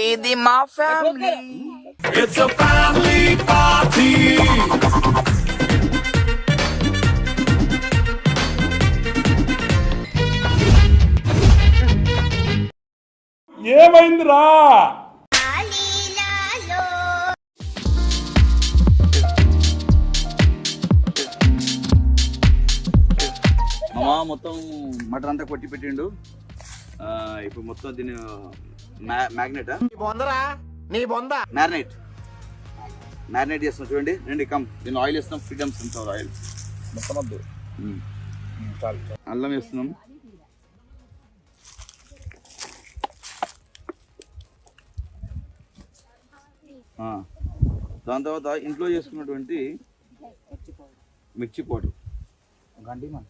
ఇది మా family. It's a family party. ఏమైందిరా? మామ మొత్తం మటన్ అంతా కొట్టి పెట్టిండు. ఇప్పుడు మొత్తం దీన్ని మ్యాగ్నెట్ మ్యారినేట్ చేస్తున్నాం. చూడండి రండి, కమ్. దీన్ని ఆయిల్ వేస్తున్నాం. ఫ్రీడమ్ సన్ఫ్లవర్ ఆయిల్ మొత్తం వద్దు. అల్లం వేస్తున్నాం. దాని తర్వాత ఇంట్లో చేసుకున్నటువంటి మిర్చి పౌడర్. గండి మన